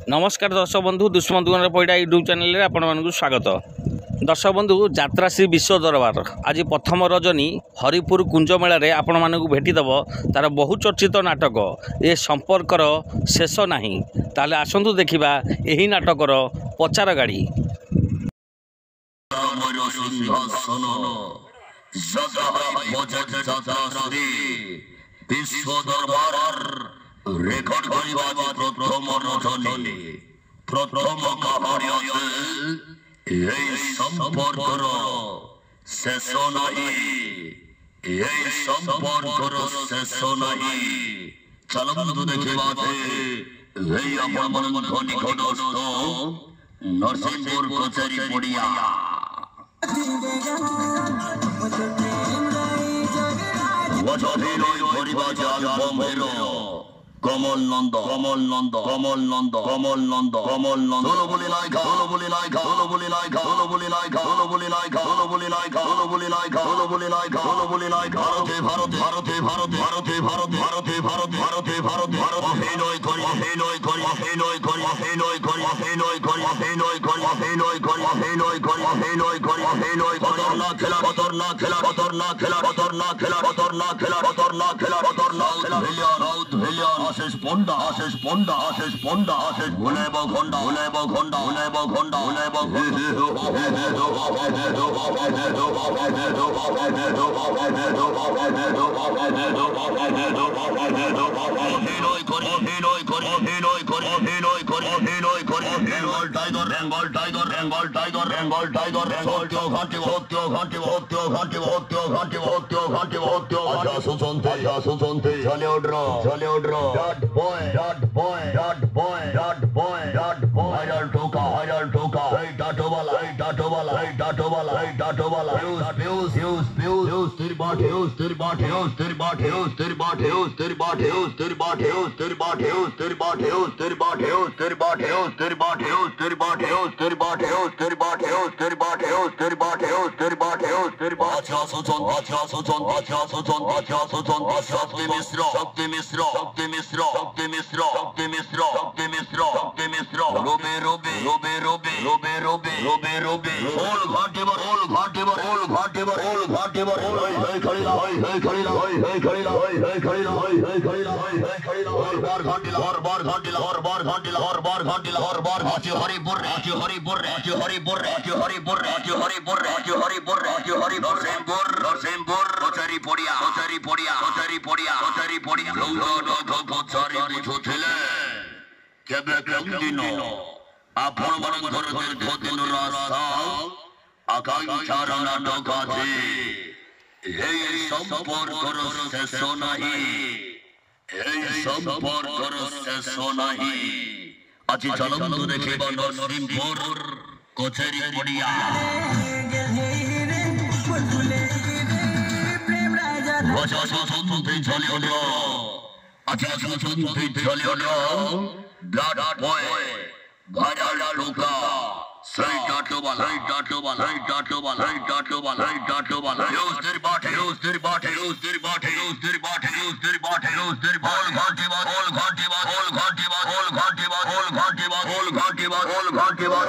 नमस्कार दर्शक बंधु दुष्मंतुगण पैड़ा यूट्यूब चैनल आपण स्वागत। दर्शक बंधु यात्रा श्री विश्व दरबार आज प्रथम रजनी हरिपुर कुंजमेल आपण मानक भेटीदेव तार बहुचर्चित नाटक ए संपर्कर शेष नहीं। ताले आसतु देखा यही नाटकर पचार गाड़ी। विश्व दरबार रेकर्ड प्रथम रजनी प्रथम कहानी संपर्कर शेष नहीं संपर्कर शेष नहीं। चलतु देखा निकटस्थ नरसिंहपुर कचेरी पड़िया कमल नंद कमल नंद कमल नंद कमल नंद कमल नंद बोली नायिका बोली नायिका बोली नायिका बोली नायिका बोली नायिका बोली नायिका बोली नायिका बोली नायिका बोली नायिका भारत भारत भारत भारत भारत भारत भारत भारत भारत भारत हेनोय करी हेनोय करी हेनोय करी हेनोय करी हेनोय करी हेनोय करी हेनोय करी हेनोय करी हेनोय करी हेनोय खतरनाक खेला खतरनाक खेला खतरनाक खेला खतरनाक खेला खतरनाक खेला खतरनाक खेला खतरनाक खेला विलियन आशीष पोंडा आशीष पोंडा आशीष पोंडा आशीष उलेब खोंडा उलेब खोंडा उलेब खोंडा उलेब tiger Bengal tiger Bengal tiger Bengal tiger सत्यो घाटी सत्यो घाटी सत्यो घाटी सत्यो घाटी सत्यो घाटी सत्यो आजा सुसंते चले withdraw dot boy dot boy dot boy dot boy dot boy हजार टोका हे टाटो वाला हे टाटो वाला हे टाटो वाला हे टाटो वाला यूज तेरी बाट यूज तेरी बाट यूज तेरी बाट यूज तेरी बाट यूज तेरी बाट यूज तेरी बाट यूज तेरी बाट यूज तेरी बाट यूज तेरी बाट यूज तेरी बाट यूज तेरी बाट यूज तेरी बाट यूज तेरी बाट यूज तेरी बाट यूज तेरी बाट यूज तेरी बाट यूज तेरी बाट यूज तेरी बाट अच्छा सुचन शक्ति मिश्र शक्ति मिश्र शक्ति मिश्र शक्ति मिश्र शक्ति मिश्र शक्ति मिश्र शक्ति मिश्र रोबे रोबे रोबे रोबे रोबे रोबे रोबे रोबे ओल घाटे बर ओल घाटे बर ओल घाटे बर ओल घाटे बर हे खड़ी ला हे खड़ी ला हे खड़ी ला हे खड़ी ला हे खड़ी ला हे खड़ी ला और बार घाटे ला और बार घाटे ला और बार घाटे ला और बार घाटे ला और बार घाटे हरिपुर हरिपुर हरिपुर हरिपुर हरिपुर हरिपुर हरिपुर नरसिंहपुर कचेरी पड़िया कचेरी पड़िया कचेरी पड़िया कचेरी पड़िया कचेरी बुझुथिले केबे केम दिन आपण मानकर दीर्घ दिन आशा आकांक्षार नाटक आछि এই সম্পর্কর শেষ নাই এই সম্পর্কর শেষ নাই। আজি চলন্তু দেখিব নরসিংহপুর কচেরি পড়িয়া বসন্তে চলিল আচ্ছা বসন্তে চলিল ডট বয় ভাইরাল লোকা সেই ডাটোবালা সেই ডাটোবালা সেই ডাটোবালা সেই ডাটোবালা সেই ডাটোবালা ইউজ তেরি বাটে ইউজ তেরি বাটে ইউজ তেরি বাটে ইউজ তেরি বাটে ইউজ তেরি বাটে ইউজ তেরি বল ঘাটি বা বল ঘাটি বা বল ঘাটি বা বল ঘাটি বা বল ঘাটি বা বল ঘাটি বা বল ঘাটি বা